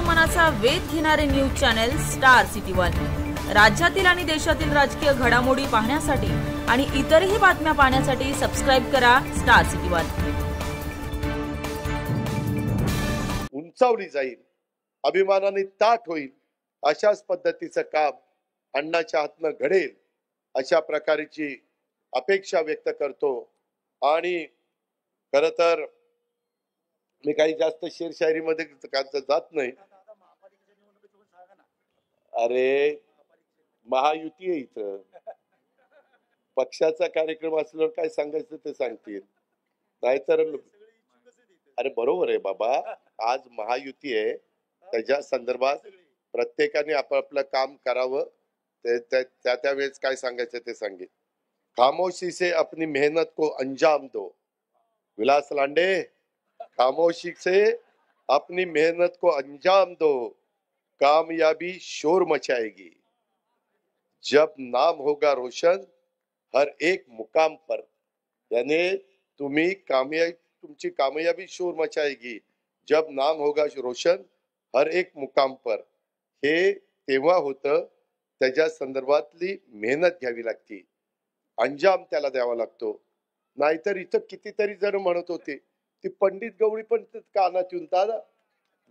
मनाचा वेध घेणारे news channel star city one. राज्यातील आणि देशातील राजकीय घडामोडी पाहण्यासाठी आणि इतरही बातम्या पाहण्यासाठी सबस्क्राइब करा स्टार सिटी वन। उंचावली जाईल, अभिमानाने ताठ होईल अशाच पद्धतीचं काम अण्णाच्या हातनं घडेल अशा प्रकारची अपेक्षा व्यक्त करतो। आणि खरं तर मी काही जास्त शेरशायरीमध्ये जात नाही। अरे महायुती आहे इथं, पक्षाचा कार्यक्रम असल्यावर काय सांगायचं ते सांगतील, नाहीतर अरे बरोबर आहे बाबा, आज महायुती आहे, त्याच्या संदर्भात प्रत्येकाने आपापलं काम करावं, त्या वेळेस काय सांगायचं ते सांगेल। खामोशी से अपनी मेहनत को अंजाम दो, विलास लांडे, खामोशी से अपनी मेहनत को अंजाम दो, कामयाबी शोर मचाएगी। जब नाम होगा रोशन हर एक मुकाम पर, यानी तुमची कामयाबी शोर मचाएगी जब नाम होगा रोशन हर एक मुकाम पर। हे तेव्हा होतं त्याच्या संदर्भातली मेहनत घ्यावी लागते, अंजाम त्याला द्यावा लागतो। नाहीतर इथं कितीतरी जण म्हणत होते, ती पंडित गवळी पण कानात येऊन दादा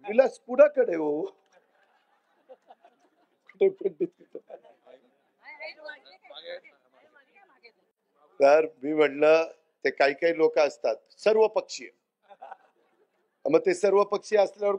विलास पुढाकडे हो, तर मी म्हटलं ते काही काही लोक असतात सर्व पक्षीय, मग ते सर्व पक्षीय असल्यावर